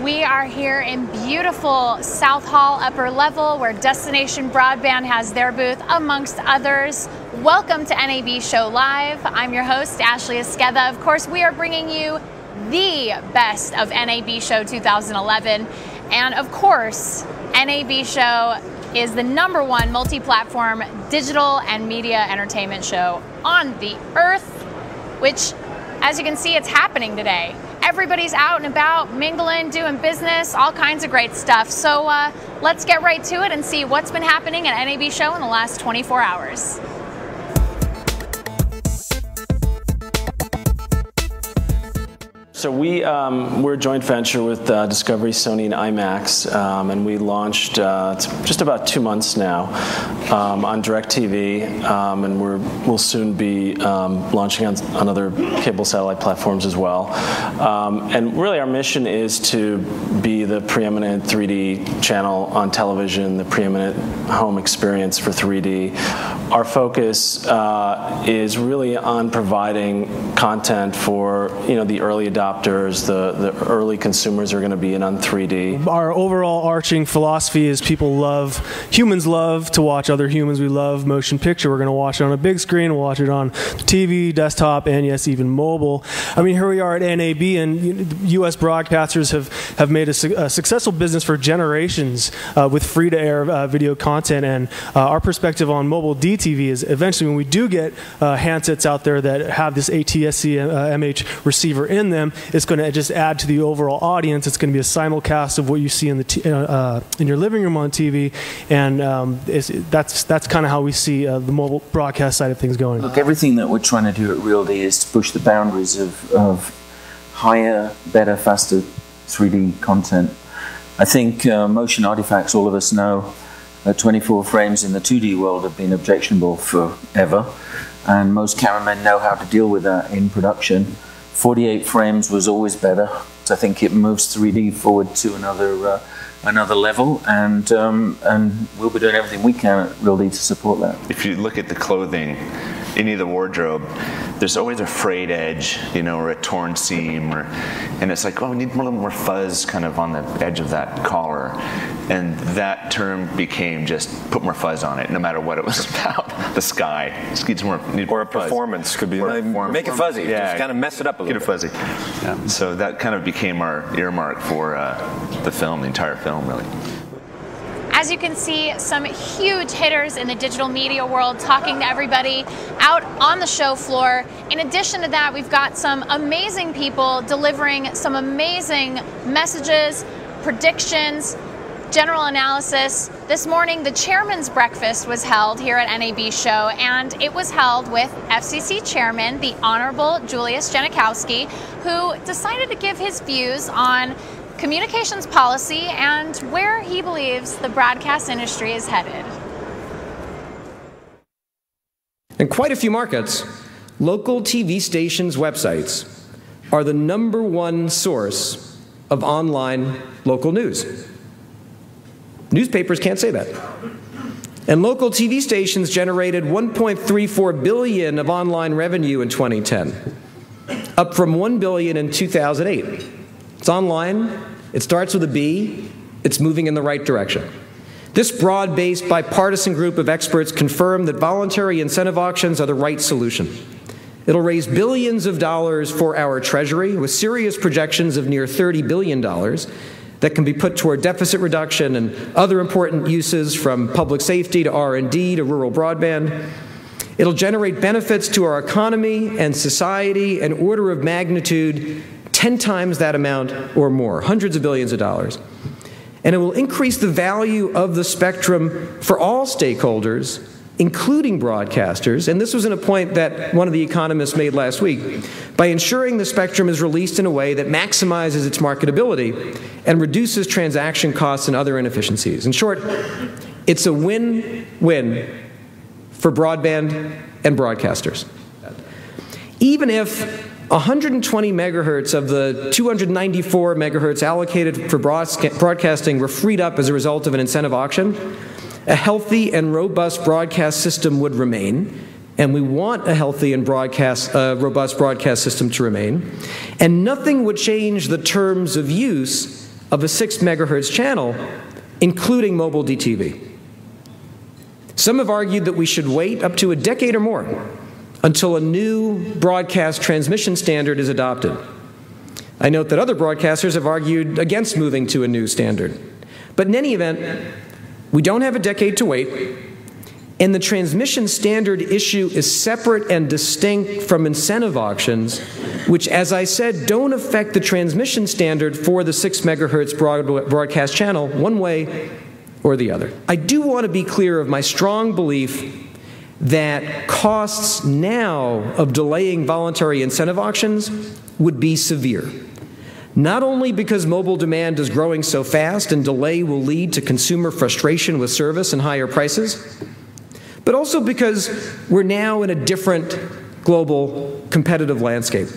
We are here in beautiful South Hall upper level where Destination Broadband has their booth amongst others. Welcome to NAB Show Live. I'm your host, Ashley Esqueda. Of course, we are bringing you the best of NAB Show 2011. And of course, NAB Show is the #1 multi-platform digital and media entertainment show on the earth, which, as you can see, it's happening today. Everybody's out and about, mingling, doing business, all kinds of great stuff. So let's get right to it and see what's been happening at NAB Show in the last 24 hours. So we're a joint venture with Discovery, Sony, and IMAX, and we launched just about 2 months now on DirecTV, and we'll soon be launching on other cable satellite platforms as well. And really, our mission is to be the preeminent 3D channel on television, the preeminent home experience for 3D. Our focus is really on providing content for the early adopters. The early consumers are going to be in on 3D. Our overall arching philosophy is humans love to watch other humans. We love motion picture. We're going to watch it on a big screen. We'll watch it on TV, desktop, and yes, even mobile. I mean, here we are at NAB, and U.S. broadcasters have made a successful business for generations with free-to-air video content. And our perspective on mobile DTV is eventually when we do get handsets out there that have this ATSC MH receiver in them, it's going to just add to the overall audience. It's going to be a simulcast of what you see in your living room on TV, and that's kind of how we see the mobile broadcast side of things going. Look, everything that we're trying to do at RealD is to push the boundaries of higher, better, faster 3D content. I think motion artifacts, all of us know, 24 frames in the 2D world have been objectionable forever, and most cameramen know how to deal with that in production. 48 frames was always better. So I think it moves 3D forward to another level, and we'll be doing everything we can at RealD to support that. If you look at the clothing, any of the wardrobe, there's always a frayed edge, or a torn seam, and it's like, oh, we need a little more fuzz kind of on the edge of that collar. And that term became just put more fuzz on it, no matter what it was about. The sky. Just needs more, or a performance could be. Make it fuzzy. Yeah, just kind of mess it up a little bit. Get it fuzzy. Yeah. So that kind of became our earmark for the film, the entire film, really. As you can see, some huge hitters in the digital media world talking to everybody out on the show floor. In addition to that, we've got some amazing people delivering some amazing messages, predictions, general analysis. This morning, the chairman's breakfast was held here at NAB Show, and it was held with FCC Chairman, the Honorable Julius Genachowski, who decided to give his views on communications policy and where he believes the broadcast industry is headed. In quite a few markets, local TV stations' websites are the #1 source of online local news. Newspapers can't say that. And local TV stations generated $1.34 billion of online revenue in 2010, up from $1 billion in 2008. It's online, it starts with a B, it's moving in the right direction. This broad-based bipartisan group of experts confirm that voluntary incentive auctions are the right solution. It'll raise billions of dollars for our Treasury, with serious projections of near $30 billion that can be put toward deficit reduction and other important uses, from public safety to R&D to rural broadband. It'll generate benefits to our economy and society, an order of magnitude 10 times that amount or more, hundreds of billions of dollars. And it will increase the value of the spectrum for all stakeholders, including broadcasters, and this was a point that one of the economists made last week, by ensuring the spectrum is released in a way that maximizes its marketability and reduces transaction costs and other inefficiencies. In short, it's a win-win for broadband and broadcasters. Even if 120 megahertz of the 294 megahertz allocated for broadcasting were freed up as a result of an incentive auction, a healthy and robust broadcast system would remain, and we want a healthy and robust broadcast system to remain, and nothing would change the terms of use of a 6 megahertz channel, including mobile DTV. Some have argued that we should wait up to a decade or more until a new broadcast transmission standard is adopted. I note that other broadcasters have argued against moving to a new standard. But in any event, we don't have a decade to wait, and the transmission standard issue is separate and distinct from incentive auctions, which, as I said, don't affect the transmission standard for the 6 megahertz broadcast channel one way or the other. I do want to be clear of my strong belief that costs now of delaying voluntary incentive auctions would be severe. Not only because mobile demand is growing so fast and delay will lead to consumer frustration with service and higher prices, but also because we're now in a different global competitive landscape.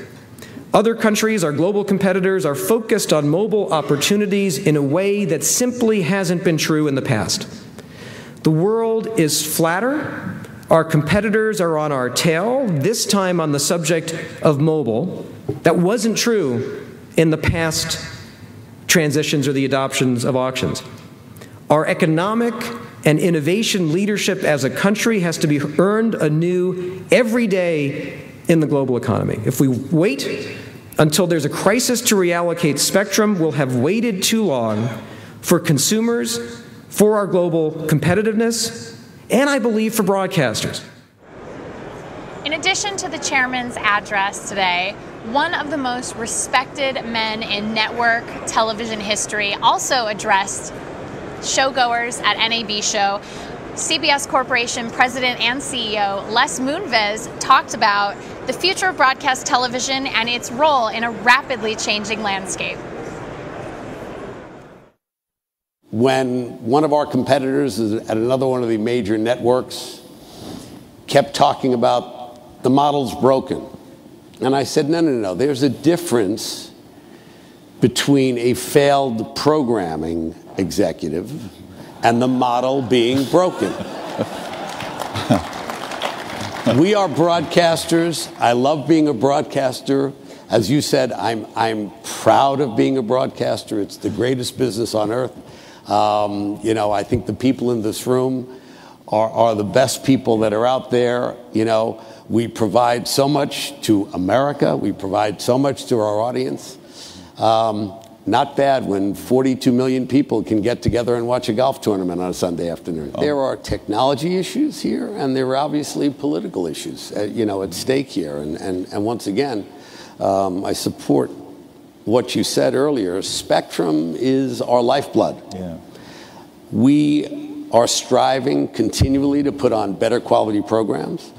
Other countries, our global competitors, are focused on mobile opportunities in a way that simply hasn't been true in the past. The world is flatter. Our competitors are on our tail, this time on the subject of mobile. That wasn't true in the past transitions or the adoptions of auctions. Our economic and innovation leadership as a country has to be earned anew every day in the global economy. If we wait until there's a crisis to reallocate spectrum, we'll have waited too long for consumers, for our global competitiveness, and I believe for broadcasters. In addition to the chairman's address today, one of the most respected men in network television history also addressed showgoers at NAB Show. CBS Corporation President and CEO Les Moonves talked about the future of broadcast television and its role in a rapidly changing landscape. When one of our competitors at another one of the major networks kept talking about the model's broken, and I said, no, there's a difference between a failed programming executive and the model being broken. We are broadcasters. I love being a broadcaster. As you said, I'm proud of being a broadcaster. It's the greatest business on earth. I think the people in this room are the best people that are out there. We provide so much to America. We provide so much to our audience. Not bad when 42 million people can get together and watch a golf tournament on a Sunday afternoon. Oh. There are technology issues here, and there are obviously political issues, at stake here. And once again, I support what you said earlier. Spectrum is our lifeblood. Yeah. We are striving continually to put on better quality programs.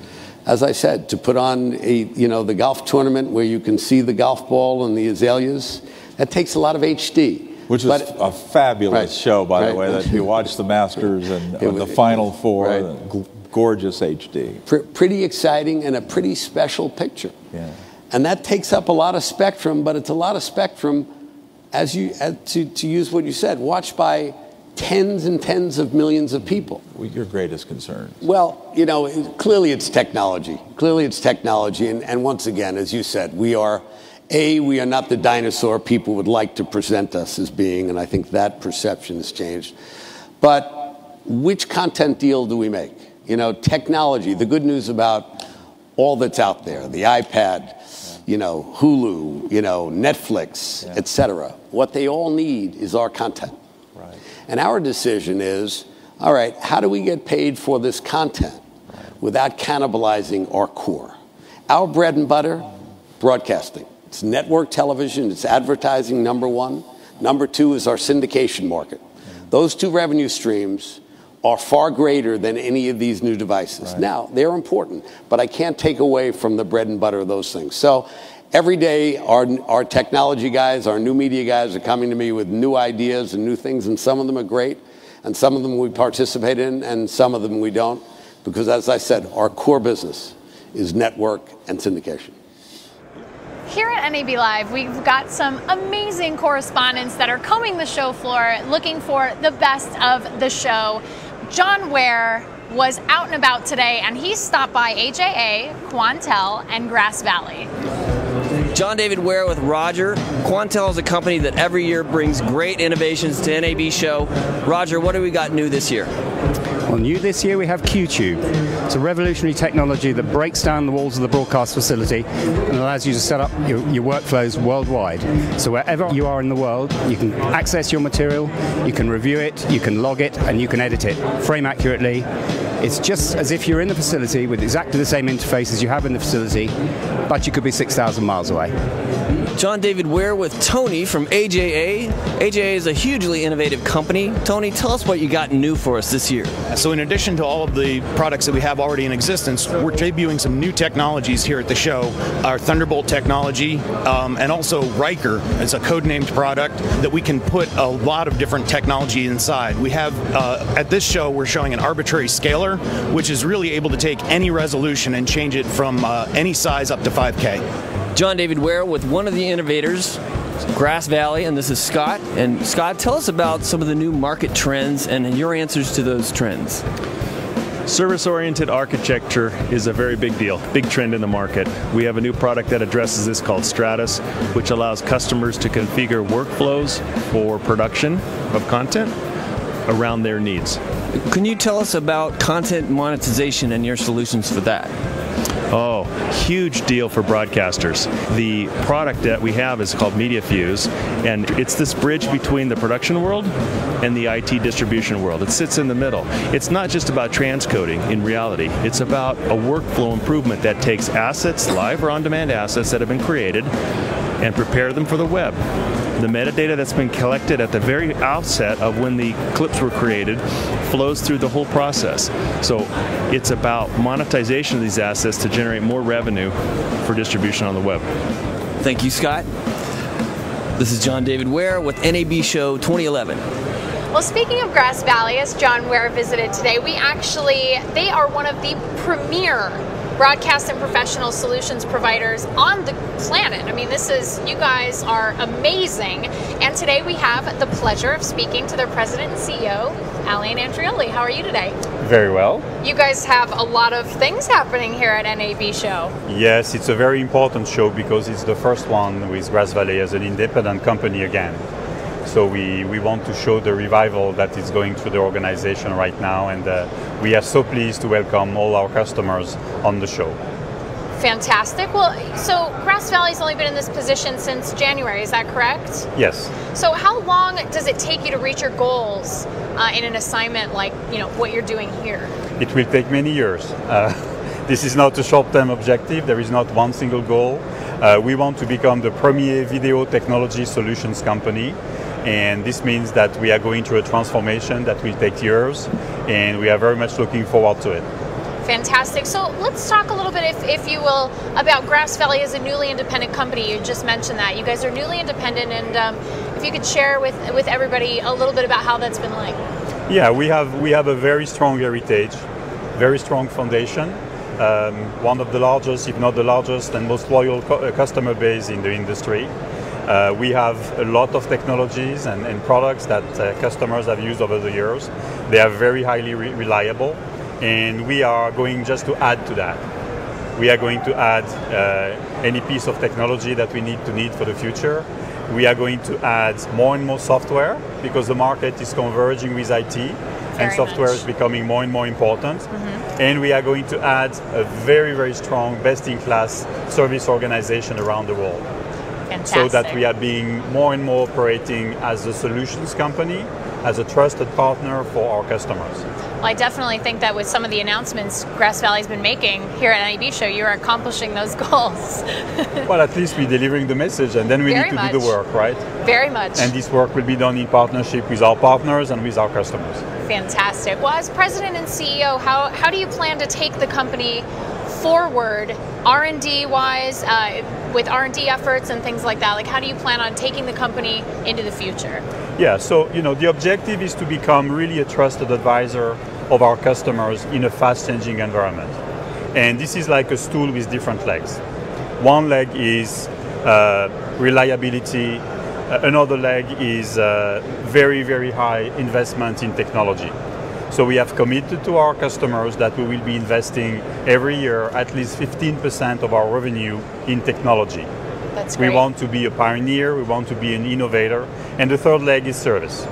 As I said, to put on the golf tournament where you can see the golf ball and the azaleas, that takes a lot of HD. Which is a fabulous show, by the way, that you watch the Masters and the Final Four, gorgeous HD. Pretty exciting and a pretty special picture. Yeah. And that takes up a lot of spectrum, but it's a lot of spectrum, to use what you said, watched by tens and tens of millions of people. Your greatest concern? Well, clearly it's technology. Clearly it's technology. And once again, as you said, we are not the dinosaur people would like to present us as being, and I think that perception has changed. But which content deal do we make? Technology, the good news about all that's out there, the iPad, Hulu, Netflix, etc. What they all need is our content. Right. And our decision is, all right, how do we get paid for this content without cannibalizing our core? Our bread and butter, broadcasting. It's network television, it's advertising, number one. Number two is our syndication market. Those two revenue streams are far greater than any of these new devices. Right. Now, they're important, but I can't take away from the bread and butter of those things. So every day, our technology guys, our new media guys are coming to me with new ideas and new things, and some of them are great, and some of them we participate in, and some of them we don't, because as I said, our core business is network and syndication. Here at NAB Live, we've got some amazing correspondents that are combing the show floor, looking for the best of the show. John Ware was out and about today, and he stopped by AJA, Quantel, and Grass Valley. John David Ware with Roger. Quantel is a company that every year brings great innovations to NAB Show. Roger, what do we got new this year? Well, new this year we have Q-Tube. It's a revolutionary technology that breaks down the walls of the broadcast facility and allows you to set up your workflows worldwide. So wherever you are in the world, you can access your material, you can review it, you can log it, and you can edit it, frame accurately. It's just as if you're in the facility with exactly the same interface as you have in the facility, but you could be 6,000 miles away. John David Ware with Tony from AJA. AJA is a hugely innovative company. Tony, tell us what you got new for us this year. So in addition to all of the products that we have already in existence, we're debuting some new technologies here at the show. Our Thunderbolt technology and also Riker is a codenamed product that we can put a lot of different technology inside. We have, at this show, we're showing an arbitrary scaler, which is really able to take any resolution and change it from any size up to 5K. John David Ware with one of the innovators, Grass Valley, and this is Scott. And Scott, tell us about some of the new market trends and your answers to those trends. Service-oriented architecture is a very big deal, big trend in the market. We have a new product that addresses this called Stratus, which allows customers to configure workflows for production of content around their needs. Can you tell us about content monetization and your solutions for that? Oh, huge deal for broadcasters. The product that we have is called MediaFuse, and it's this bridge between the production world and the IT distribution world. It sits in the middle. It's not just about transcoding in reality. It's about a workflow improvement that takes assets, live or on-demand assets that have been created, and prepare them for the web. The metadata that's been collected at the very outset of when the clips were created flows through the whole process. So it's about monetization of these assets to generate more revenue for distribution on the web. Thank you, Scott. This is John David Ware with NAB Show 2011. Well, speaking of Grass Valley, as John Ware visited today, they are one of the premier broadcast and professional solutions providers on the planet. I mean, you guys are amazing. And today we have the pleasure of speaking to their president and CEO, Alain Andrioli. How are you today? Very well. You guys have a lot of things happening here at NAB Show. Yes, it's a very important show because it's the first one with Grass Valley as an independent company again. So we want to show the revival that is going through the organization right now, and we are so pleased to welcome all our customers on the show. Fantastic. Well, so Grass Valley's only been in this position since January, is that correct? Yes. So how long does it take you to reach your goals in an assignment like what you're doing here? It will take many years. This is not a short-term objective. There is not one single goal. We want to become the premier video technology solutions company. And this means that we are going through a transformation that will take years, and we are very much looking forward to it. Fantastic. So let's talk a little bit, if you will, about Grass Valley as a newly independent company. You just mentioned that. You guys are newly independent, and if you could share with everybody a little bit about how that's been like. Yeah, we have a very strong heritage, very strong foundation. One of the largest, if not the largest, and most loyal customer base in the industry. We have a lot of technologies and products that customers have used over the years. They are very highly reliable, and we are going just to add to that. We are going to add any piece of technology that we need for the future. We are going to add more and more software because the market is converging with IT, and software is becoming more and more important. Mm-hmm. And we are going to add a very, very strong, best-in-class service organization around the world. Fantastic. So that we are being more and more operating as a solutions company, as a trusted partner for our customers. Well, I definitely think that with some of the announcements Grass Valley's been making here at NAB Show, you're accomplishing those goals. Well, at least we're delivering the message, and then we need to do the work, right? Very much. And this work will be done in partnership with our partners and with our customers. Fantastic. Well, as president and CEO, how do you plan to take the company forward, R&D wise, with R&D efforts and things like that? Like, how do you plan on taking the company into the future? Yeah, so the objective is to become really a trusted advisor of our customers in a fast-changing environment. And this is like a stool with different legs. One leg is reliability. Another leg is very, very high investment in technology. So we have committed to our customers that we will be investing every year at least 15% of our revenue in technology. That's great. We want to be a pioneer, we want to be an innovator, and the third leg is service.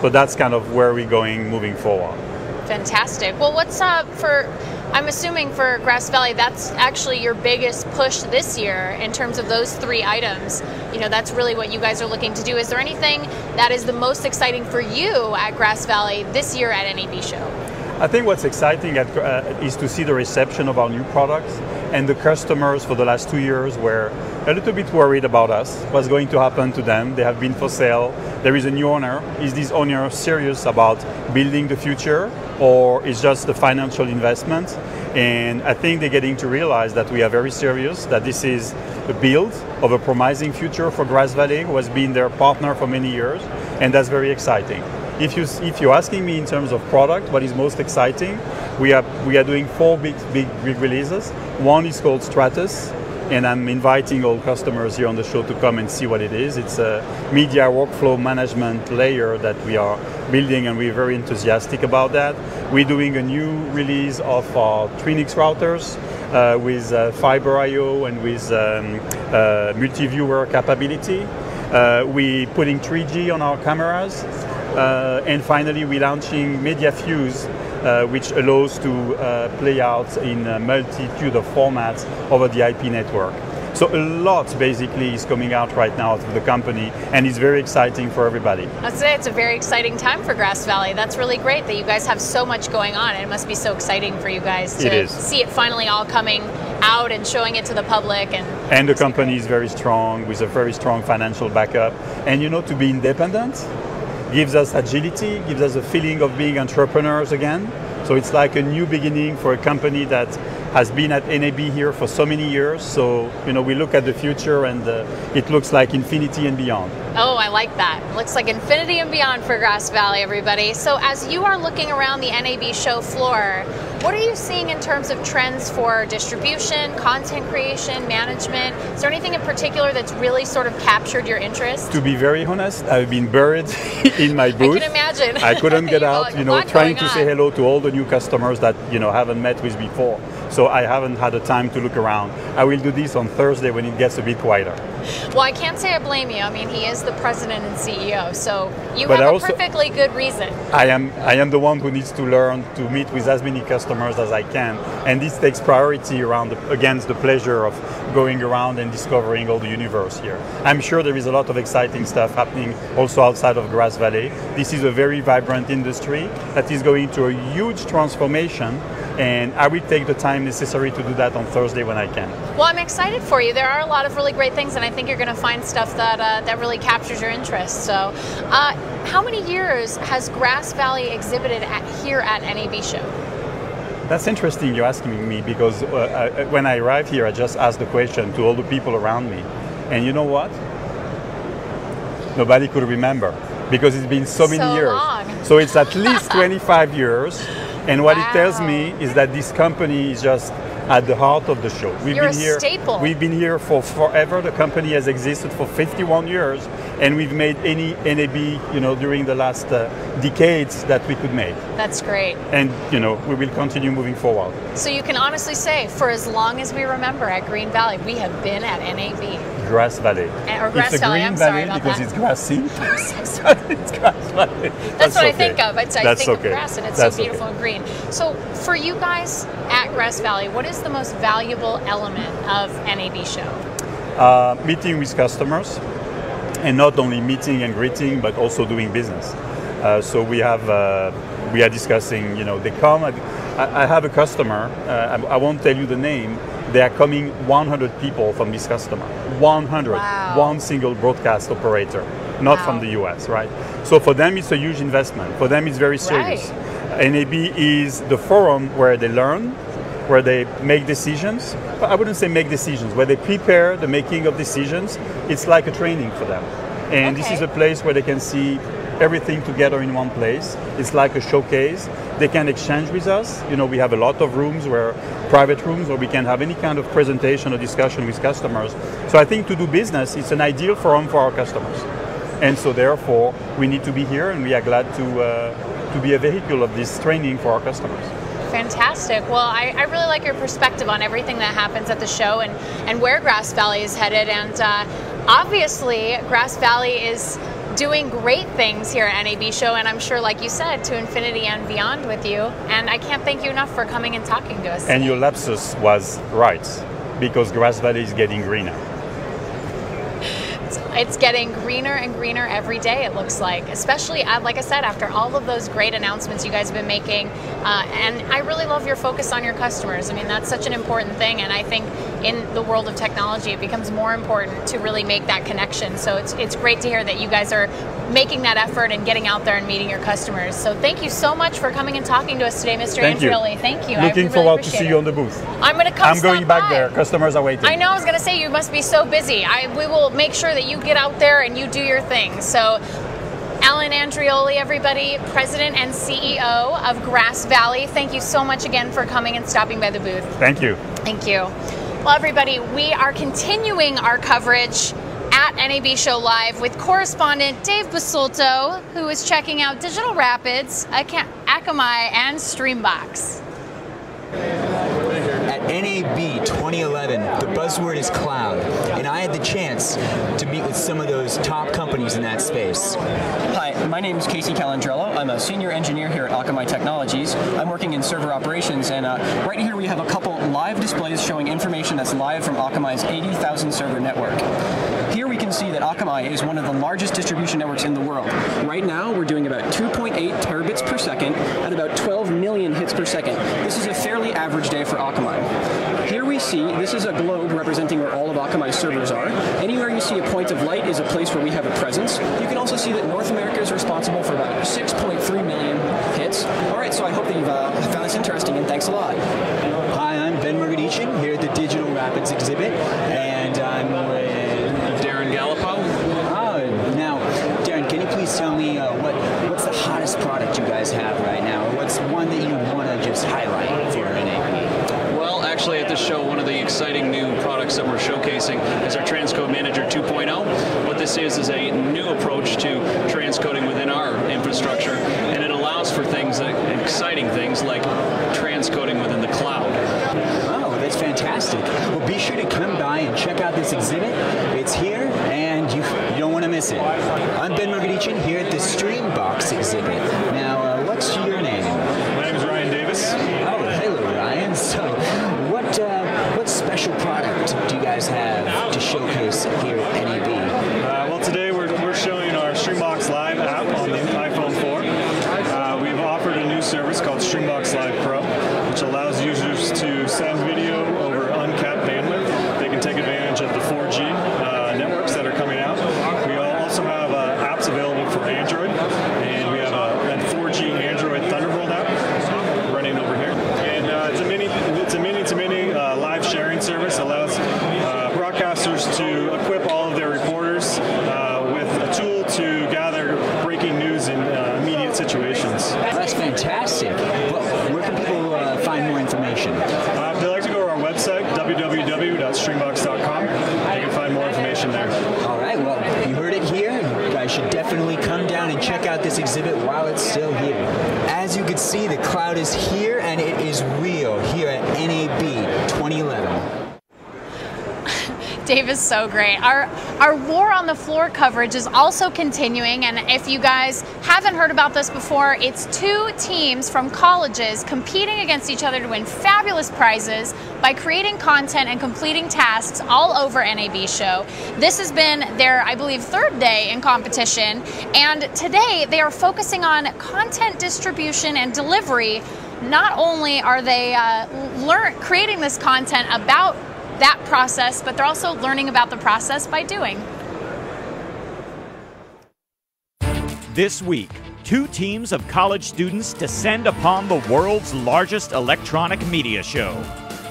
So that's kind of where we're going moving forward. Fantastic. Well, what's up for, I'm assuming for Grass Valley, that's actually your biggest push this year in terms of those 3 items. You know, that's really what you guys are looking to do. Is there anything that is the most exciting for you at Grass Valley this year at NAB Show? I think what's exciting is to see the reception of our new products, and the customers for the last 2 years were a little bit worried about us, what's going to happen to them. They have been for sale. There is a new owner. Is this owner serious about building the future, or is just a financial investment? And I think they're getting to realize that we are very serious, that this is a build of a promising future for Grass Valley, who has been their partner for many years, and that's very exciting. If you're asking me in terms of product, what is most exciting, we are doing 4 big releases. One is called Stratus, and I'm inviting all customers here on the show to come and see what it is. It's a media workflow management layer that we are building, and we're very enthusiastic about that. We're doing a new release of our Trinix routers with Fiber I/O and with multi-viewer capability. We're putting 3G on our cameras. And finally, we're launching Media Fuse, which allows to play out in a multitude of formats over the IP network. So a lot basically is coming out right now of the company, and it's very exciting for everybody. I'd say it's a very exciting time for Grass Valley. That's really great that you guys have so much going on, and it must be so exciting for you guys to see it finally all coming out and showing it to the public. And the company is very strong, with a very strong financial backup. And you know, to be independent gives us agility, gives us a feeling of being entrepreneurs again. So it's like a new beginning for a company that has been at NAB here for so many years. So, you know, we look at the future, and it looks like infinity and beyond. Oh, I like that. Looks like infinity and beyond for Grass Valley, everybody. So as you are looking around the NAB show floor, what are you seeing in terms of trends for distribution, content creation, management? Is there anything in particular that's really sort of captured your interest? To be very honest, I've been buried in my booth. I can imagine. I couldn't get out, you know, trying to say hello to all the new customers that, you know, haven't met with before. So I haven't had the time to look around. I will do this on Thursday when it gets a bit quieter. Well, I can't say I blame you. I mean, he is the president and CEO, so you have a perfectly good reason. I am the one who needs to learn to meet with as many customers as I can, and this takes priority against the pleasure of going around and discovering all the universe here. I'm sure there is a lot of exciting stuff happening also outside of Grass Valley. This is a very vibrant industry that is going through a huge transformation, and I will take the time necessary to do that on Thursday when I can. Well, I'm excited for you. There are a lot of really great things, and I think you're going to find stuff that really captures your interest. So, how many years has Grass Valley exhibited here at NAB Show? That's interesting you're asking me, because when I arrived here, I just asked the question to all the people around me. And you know what? Nobody could remember, because it's been so many years. Long. So it's at least 25 years. And what it tells me is that this company is just at the heart of the show. You're a staple. We've been here for forever. The company has existed for 51 years, and we've made any NAB, you know, during the last decades that we could make. That's great. And, you know, we will continue moving forward. So you can honestly say, for as long as we remember at Green Valley, we have been at NAB. Grass Valley. Or Grass Valley, I'm sorry about because that. It's grassy. It's Grass Valley. That's what I think of. I think of grass, and it's That's so beautiful and green. So for you guys at Grass Valley, what is the most valuable element of NAB Show? Meeting with customers, and not only meeting and greeting, but also doing business. So we are discussing, you know, they come. I have a customer, I won't tell you the name. They are coming 100 people from this customer. 100. Wow. One single broadcast operator, not from the US, right? So for them, it's a huge investment. For them, it's very serious. Right. NAB is the forum where they learn, where they make decisions. But I wouldn't say make decisions, where they prepare the making of decisions. It's like a training for them. And this is a place where they can see everything together in one place. It's like a showcase. They can exchange with us. You know, we have a lot of rooms, private rooms, where we can have any kind of presentation or discussion with customers. So I think to do business, it's an ideal forum for our customers. And so therefore, we need to be here, and we are glad to be a vehicle of this training for our customers. Fantastic. Well, I really like your perspective on everything that happens at the show and where Grass Valley is headed. And obviously, Grass Valley is doing great things here at NAB Show, and I'm sure, like you said, to infinity and beyond with you. And I can't thank you enough for coming and talking to us. And your lapsus was right, because Grass Valley is getting greener. It's getting greener and greener every day, it looks like, especially, like I said, after all of those great announcements you guys have been making. And I really love your focus on your customers. I mean, that's such an important thing, and I think in the world of technology, it becomes more important to really make that connection. So it's great to hear that you guys are making that effort and getting out there and meeting your customers. So thank you so much for coming and talking to us today, Mr. Andrioli. Thank you. Looking forward to see you on the booth. I'm going to come. I'm going back there. Customers are waiting. I know. I was going to say, you must be so busy. We will make sure that you get out there and you do your thing. So Alan Andrioli, everybody, President and CEO of Grass Valley, thank you so much again for coming and stopping by the booth. Thank you. Thank you. Well, everybody, we are continuing our coverage at NAB Show Live with correspondent Dave Basulto, who is checking out Digital Rapids, Akamai, and Streambox. At NAB 2011, the buzzword is cloud, and I had the chance to meet with some of those top companies in that space. Hi, my name is Casey Calandrello. I'm a senior engineer here at Akamai Technologies. I'm working in server operations, and right here we have a couple live displays showing information that's live from Akamai's 80,000 server network. Here we can see that Akamai is one of the largest distribution networks in the world. Right now we're doing about 2.8 terabits per second at about 12 million hits per second. This is a fairly average day for Akamai. Here we see, this is a globe representing where all of Akamai's servers are. Anywhere you see a point of light is a place where we have a presence. You can also see that North America is responsible for about 6.3 million hits. All right, so I hope that you've found this interesting, and thanks a lot. Hi, I'm Ben Murgadichin here at the Digital Rapids exhibit, and I'm with Darren Gallipo. Oh, now, Darren, can you please tell me what's the hottest product you guys have right now? Or what's one that you want to just highlight for NAB? Actually, at this show, one of the exciting new products that we're showcasing is our Transcode Manager 2.0. What this is a new approach to transcoding within our infrastructure, and it allows for things, exciting things like transcoding within the cloud. Oh, that's fantastic. Well, be sure to come by and check out this exhibit. It's here, and you don't want to miss it. I'm Ben Murgadichin here at the Streambox exhibit. Now, what's your name? My name is Ryan Davis. Oh, hello, Ryan. So, what special product do you guys have to showcase here at NAB? Well, today we're showing our Streambox Live app on the iPhone 4. We've offered a new service called Streambox Live Pro, which allows users to send video over uncapped bandwidth. They can take advantage of the 4G networks that are coming out. We also have apps available for Android, and we have a 4G Android Thunderbolt app running over here. And it's a mini-to-many live sharing service. Allows broadcasters to equip all of their reporters with a tool to gather breaking news in immediate situations. That's fantastic. Well, where can people find more information? If they'd like to go to our website, www.streambox.com, you can find more information there. All right, well, you heard it here. You guys should definitely come down and check out this exhibit while it's still here. As you can see, the cloud is here, and it is real here at NAB 2011. Dave is so great. Our War on the Floor coverage is also continuing, and if you guys haven't heard about this before, it's two teams from colleges competing against each other to win fabulous prizes by creating content and completing tasks all over NAB Show. This has been their, I believe, third day in competition, and today they are focusing on content distribution and delivery. Not only are they creating this content about that process, but they're also learning about the process by doing. This week, two teams of college students descend upon the world's largest electronic media show.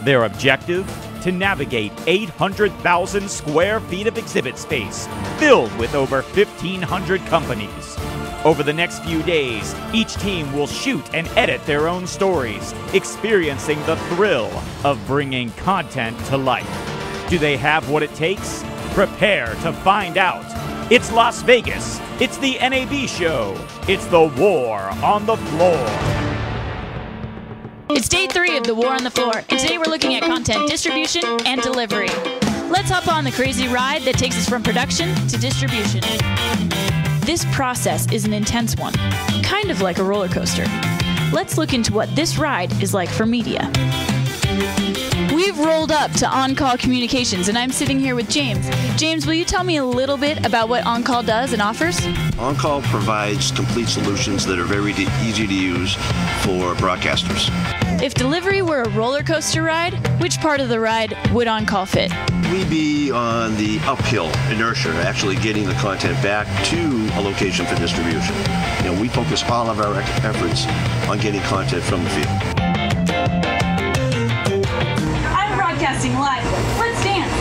Their objective? To navigate 800,000 square feet of exhibit space, filled with over 1,500 companies. Over the next few days, each team will shoot and edit their own stories, experiencing the thrill of bringing content to life. Do they have what it takes? Prepare to find out. It's Las Vegas. It's the NAB Show. It's the War on the Floor. It's day 3 of the War on the Floor, and today we're looking at content distribution and delivery. Let's hop on the crazy ride that takes us from production to distribution. This process is an intense one, kind of like a roller coaster. Let's look into what this ride is like for media. We've rolled up to On-Call Communications, and I'm sitting here with James. James, will you tell me a little bit about what On-Call does and offers? On-Call provides complete solutions that are very easy to use for broadcasters. If delivery were a roller coaster ride, which part of the ride would On-Call fit? We'd be on the uphill inertia, actually getting the content back to a location for distribution. You know, we focus all of our efforts on getting content from the field. I'm broadcasting live. Let's dance.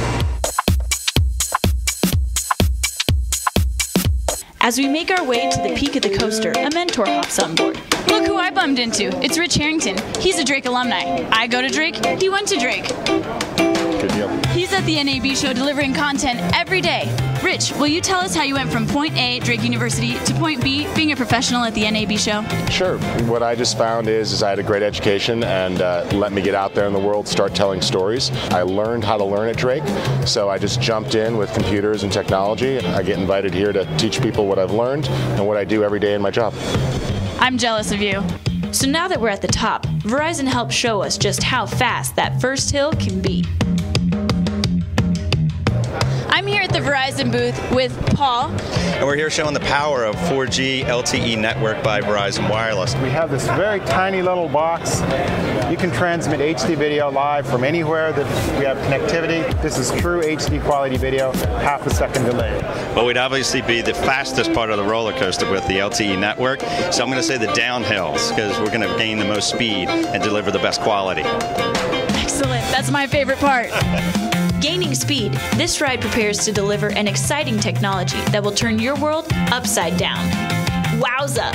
As we make our way to the peak of the coaster, a mentor hops on board. Look who I bumped into. It's Rich Harrington. He's a Drake alumni. I go to Drake. He went to Drake. Good deal. He's at the NAB Show delivering content every day. Rich, will you tell us how you went from point A, Drake University, to point B, being a professional at the NAB Show? Sure. What I just found is I had a great education and let me get out there in the world, start telling stories. I learned how to learn at Drake, so I just jumped in with computers and technology. I get invited here to teach people what I've learned and what I do every day in my job. I'm jealous of you. So now that we're at the top, Verizon helped show us just how fast that first hill can be. I'm here at the Verizon booth with Paul. And we're here showing the power of 4G LTE network by Verizon Wireless. We have this very tiny little box. You can transmit HD video live from anywhere that we have connectivity. This is true HD quality video, half a second delay. Well, we'd obviously be the fastest part of the roller coaster with the LTE network. So I'm going to say the downhills, because we're going to gain the most speed and deliver the best quality. Excellent. That's my favorite part. Gaining speed, this ride prepares to deliver an exciting technology that will turn your world upside down. Wowza!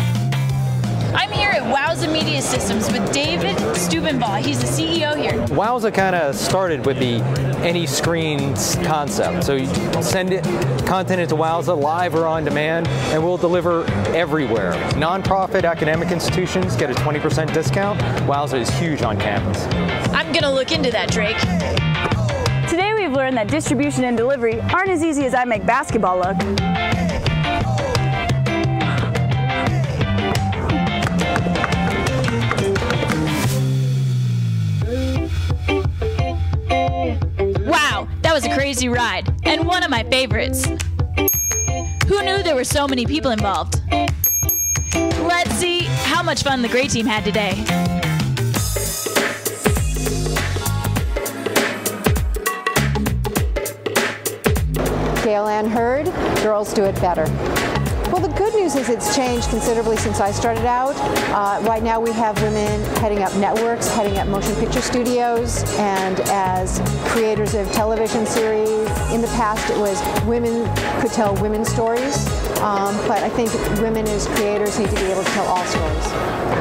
I'm here at Wowza Media Systems with David Steubenbaugh. He's the CEO here. Wowza kind of started with the any screens concept. So you send it content into Wowza live or on demand, and we'll deliver everywhere. Nonprofit academic institutions get a 20% discount. Wowza is huge on campus. I'm gonna look into that, Drake. Today we've learned that distribution and delivery aren't as easy as I make basketball look. Wow, that was a crazy ride, and one of my favorites. Who knew there were so many people involved? Let's see how much fun the Gray Team had today. Gail Ann Hurd, girls do it better. Well, the good news is it's changed considerably since I started out. Right now we have women heading up networks, heading up motion picture studios, and as creators of television series. In the past it was women could tell women's stories, but I think women as creators need to be able to tell all stories.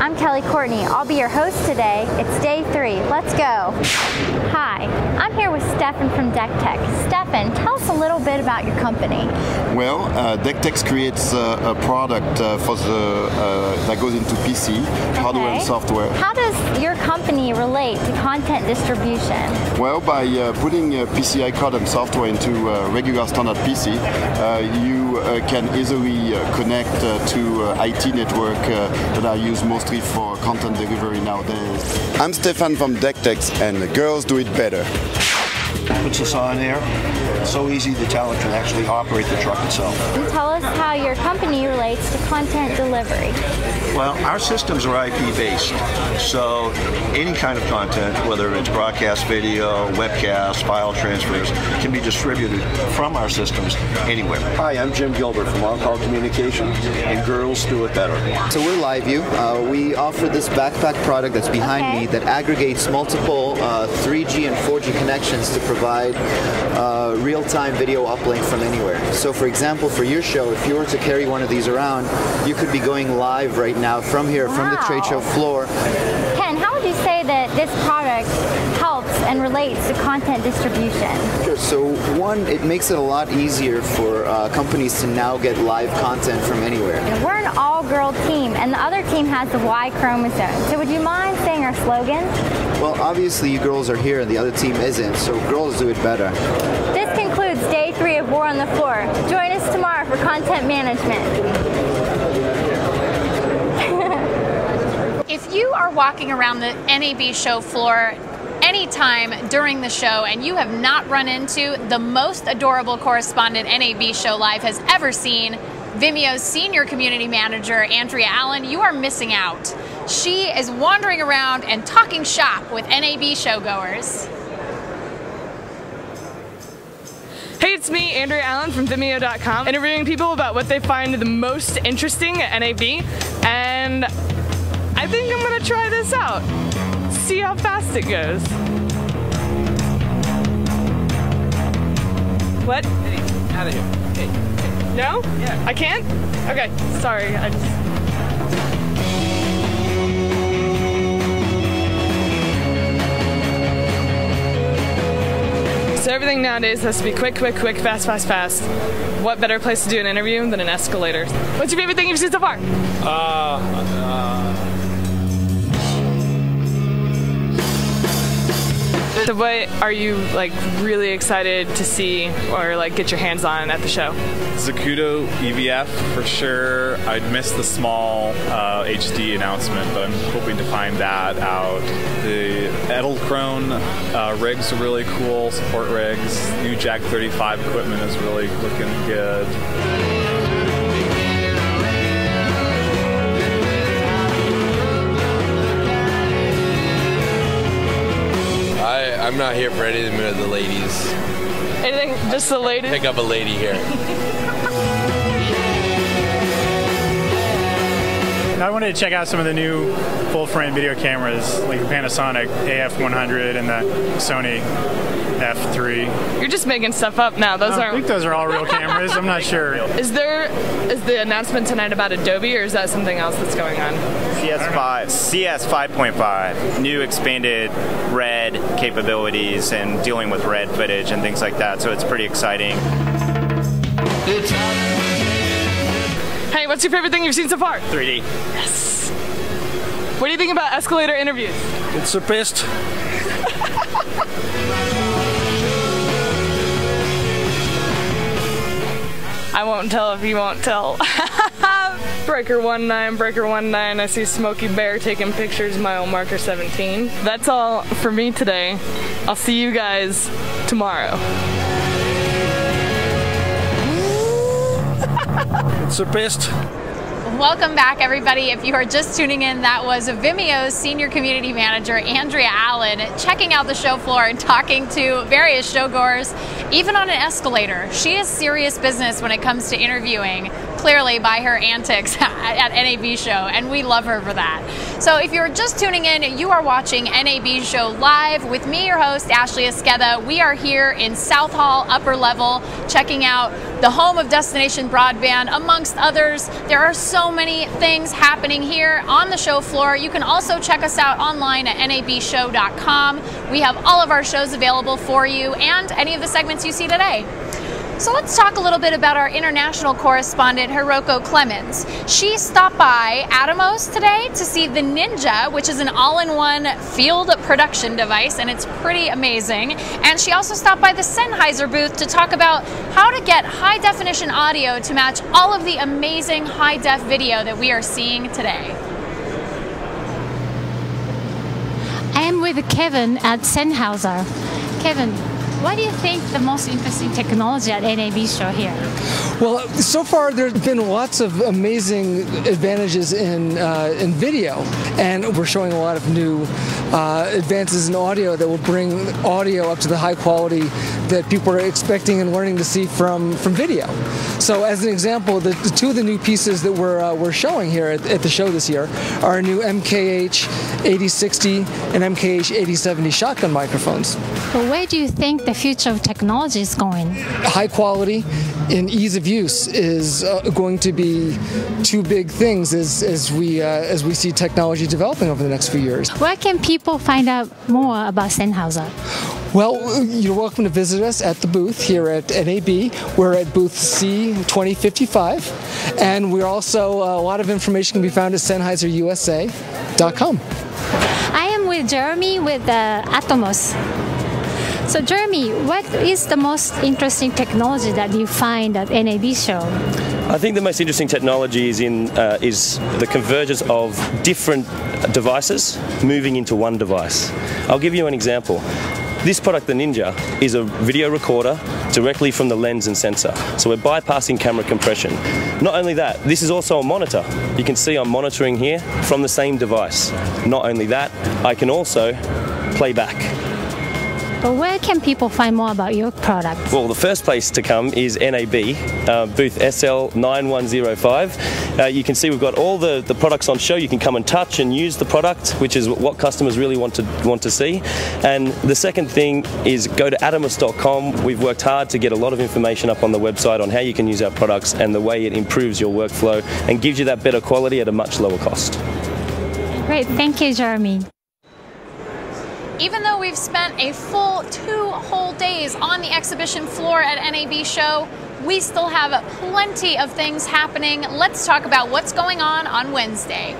I'm Kelly Courtney. I'll be your host today. It's day 3. Let's go. Hi, I'm here with Stefan from DeckTech. Stefan, tell us a little bit about your company. Well, DeckTech creates a product for the that goes into PC, hardware and software. How does your company relate to content distribution? Well, by putting PCI code and software into a regular standard PC, you can easily connect to IT network that are used mostly for content delivery nowadays. I'm Stefan from DeckTech, and girls do it better. Puts us on air. It's so easy the talent can actually operate the truck itself. And tell us how your company relates to content delivery. Well, our systems are IP-based, so any kind of content, whether it's broadcast video, webcast, file transfers, can be distributed from our systems anywhere. Hi, I'm Jim Gilbert from On-Call Communications, and girls do it better. So we're LiveView. We offer this backpack product that's behind me that aggregates multiple 3G and 4G connections to provide real-time video uplink from anywhere. So for example, for your show, if you were to carry one of these around, you could be going live right now from here, from the trade show floor. Ken, how would you say that this product helps and relates to content distribution? Sure. So one, it makes it a lot easier for companies to now get live content from anywhere. We're an all-girl team, and the other team has the Y chromosome. So would you mind saying our slogan? Well, obviously you girls are here and the other team isn't, so girls do it better. This concludes day 3 of War on the Floor. Join us tomorrow for content management. If you are walking around the NAB show floor anytime during the show and you have not run into the most adorable correspondent NAB Show Live has ever seen, Vimeo's Senior Community Manager, Andrea Allen, you are missing out. She is wandering around and talking shop with NAB showgoers. Hey, it's me, Andrea Allen from Vimeo.com, interviewing people about what they find the most interesting at NAB, and I think I'm gonna try this out. See how fast it goes. What? Hey, out of here. Hey. No? Yeah. I can't? Okay, sorry, I just... So everything nowadays has to be quick, quick, quick, fast, fast, fast. What better place to do an interview than an escalator? What's your favorite thing you've seen so far? So what are you like really excited to see or like get your hands on at the show? Zacuto EVF for sure. I'd miss the small HD announcement, but I'm hoping to find that out. The Edelkrone rigs are really cool, support rigs. New Jag 35 equipment is really looking good. I'm not here for anything but the ladies. Anything? Just the ladies? Pick up a lady here. I wanted to check out some of the new full-frame video cameras, like the Panasonic AF100 and the Sony F3. You're just making stuff up now. Those aren't. I think those are all real cameras. I'm not sure. Is the announcement tonight about Adobe, or is that something else that's going on? CS 5.5, new expanded RED capabilities and dealing with RED footage and things like that. So it's pretty exciting. Hey, what's your favorite thing you've seen so far? 3D. Yes. What do you think about escalator interviews? It's the best. I won't tell if you won't tell. Breaker 19, Breaker 19. I see Smokey Bear taking pictures, mile marker 17. That's all for me today. I'll see you guys tomorrow. It's the best. Welcome back, everybody. If you are just tuning in, that was Vimeo's Senior Community Manager, Andrea Allen, checking out the show floor and talking to various showgoers, even on an escalator. She is serious business when it comes to interviewing, clearly by her antics at NAB Show, and we love her for that. So if you're just tuning in, you are watching NAB Show Live with me, your host, Ashley Esqueda. We are here in South Hall, upper level, checking out the home of Destination Broadband, amongst others. There are so many things happening here on the show floor. You can also check us out online at nabshow.com. We have all of our shows available for you and any of the segments you see today. So let's talk a little bit about our international correspondent, Hiroko Clemens. She stopped by Atomos today to see the Ninja, which is an all-in-one field production device, and it's pretty amazing. And she also stopped by the Sennheiser booth to talk about how to get high-definition audio to match all of the amazing high-def video that we are seeing today. I am with Kevin at Sennheiser. Kevin, what do you think the most interesting technology at NAB Show here? Well, so far there's been lots of amazing advantages in video, and we're showing a lot of new advances in audio that will bring audio up to the high quality that people are expecting and learning to see from video. So, as an example, the two of the new pieces that we're showing here at the show this year are new MKH 8060 and MKH 8070 shotgun microphones. Well, where do you think the future of technology is going? High quality and ease of use is going to be two big things as we see technology developing over the next few years. Where can people find out more about Sennheiser? Well, you're welcome to visit us at the booth here at NAB. We're at booth C2055, and we're also, a lot of information can be found at SennheiserUSA.com. I am with Jeremy with Atomos. So Jeremy, what is the most interesting technology that you find at NAB Show? I think the most interesting technology is the convergence of different devices moving into one device. I'll give you an example. This product, the Ninja, is a video recorder directly from the lens and sensor. So we're bypassing camera compression. Not only that, this is also a monitor. You can see I'm monitoring here from the same device. Not only that, I can also play back. But where can people find more about your product? Well, the first place to come is NAB, booth SL9105. You can see we've got all the products on show. You can come and touch and use the product, which is what customers really want to see. And the second thing is go to atomos.com. We've worked hard to get a lot of information up on the website on how you can use our products and the way it improves your workflow and gives you that better quality at a much lower cost. Great, thank you, Jeremy. Even though we've spent a full 2 whole days on the exhibition floor at NAB Show, we still have plenty of things happening. Let's talk about what's going on Wednesday.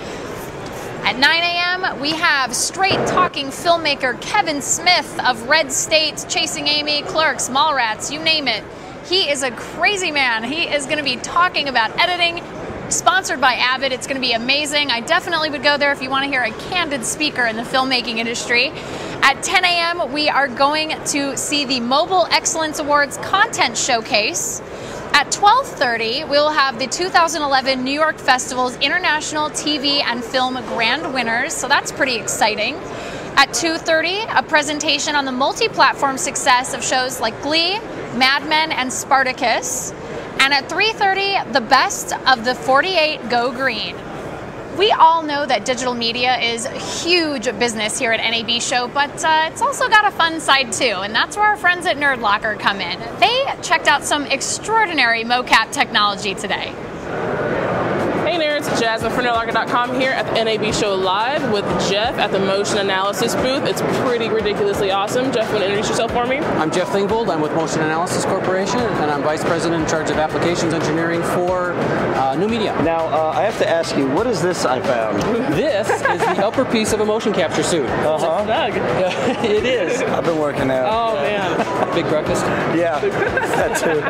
At 9 a.m., we have straight-talking filmmaker Kevin Smith of Red State, Chasing Amy, Clerks, Mallrats, you name it. He is a crazy man. He is going to be talking about editing, sponsored by Avid. It's going to be amazing. I definitely would go there if you want to hear a candid speaker in the filmmaking industry. At 10 a.m., we are going to see the Mobile Excellence Awards Content Showcase. At 12:30, we'll have the 2011 New York Festival's International TV and Film Grand Winners, so that's pretty exciting. At 2:30, a presentation on the multi-platform success of shows like Glee, Mad Men, and Spartacus. And at 3:30, the best of the 48 Go Green. We all know that digital media is a huge business here at NAB Show, but it's also got a fun side too, and that's where our friends at Nerd Locker come in. They checked out some extraordinary mocap technology today. Hey nerds, Jasmine from nerdlocker.com here at the NAB Show Live with Jeff at the Motion Analysis booth. It's pretty ridiculously awesome. Jeff, want to introduce yourself for me? I'm Jeff Thingvold. I'm with Motion Analysis Corporation, and I'm Vice President in charge of Applications Engineering for New Media. Now, I have to ask you, what is this I found? This is the upper piece of a motion capture suit. It is. I've been working out. Oh, man. Big breakfast? Yeah, that too.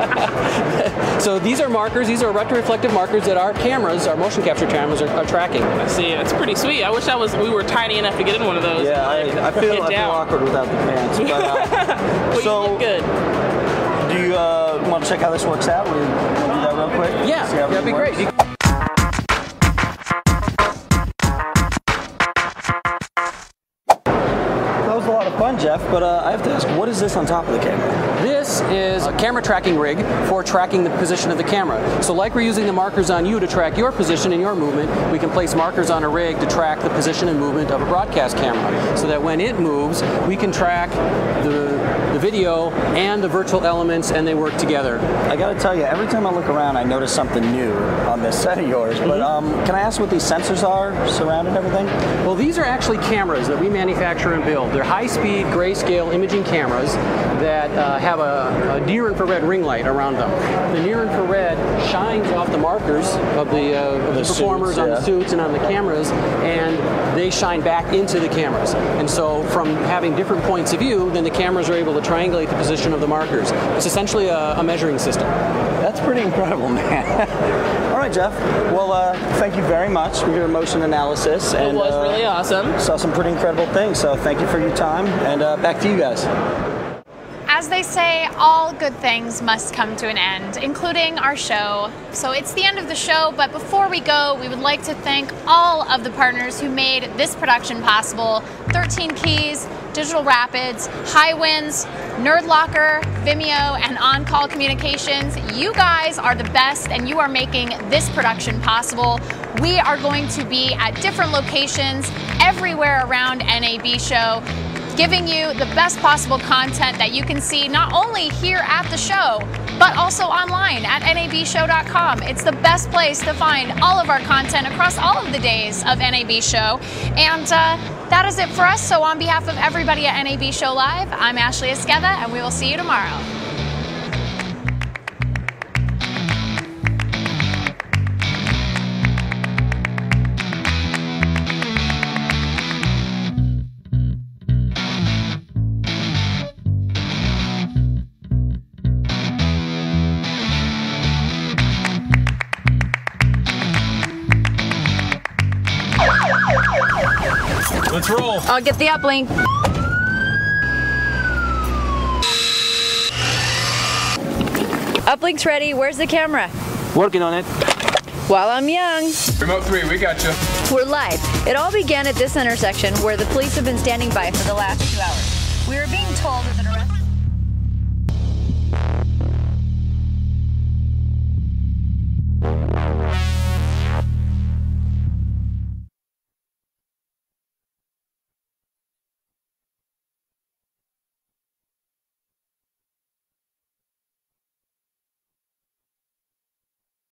So these are markers. These are retroreflective markers that our cameras, our motion capture cameras, are tracking. I see. It's pretty sweet. I wish we were tiny enough to get in one of those. Yeah, I feel awkward without the pants. But, well, so, you look good. Do you want to check how this works out? We'll do that real quick? Yeah, that'd be great. That was a lot of fun, Jeff, but I have to ask, what is this on top of the camera? This is a camera tracking rig for tracking the position of the camera. So like we're using the markers on you to track your position and your movement, we can place markers on a rig to track the position and movement of a broadcast camera, so that when it moves, we can track the video and the virtual elements, and they work together. I gotta tell you, every time I look around, I notice something new on this set of yours. But can I ask what these sensors are surrounding everything? Well, these are actually cameras that we manufacture and build. They're high-speed, grayscale imaging cameras that have a near-infrared ring light around them. The near-infrared shines off the markers of the performers suits, on the suits and on the cameras, and they shine back into the cameras. And so from having different points of view, then the cameras are able to triangulate the position of the markers. It's essentially a measuring system. That's pretty incredible, man. All right, Jeff. Well, thank you very much for your motion analysis. It was really awesome. Saw some pretty incredible things, so thank you for your time, and back to you guys. As they say, all good things must come to an end, including our show. So it's the end of the show, but before we go, we would like to thank all of the partners who made this production possible. 13 Keys, Digital Rapids, High Winds, Nerd Locker, Vimeo, and On Call Communications. You guys are the best, and you are making this production possible. We are going to be at different locations everywhere around NAB Show. giving you the best possible content that you can see not only here at the show, but also online at nabshow.com. It's the best place to find all of our content across all of the days of NAB Show. And that is it for us. So on behalf of everybody at NAB Show Live, I'm Ashley Esqueda, and we will see you tomorrow. Let's roll. I'll get the uplink. Uplink's ready. Where's the camera? Working on it. While I'm young. Remote 3, we got you. We're live. It all began at this intersection where the police have been standing by for the last 2 hours. We were being told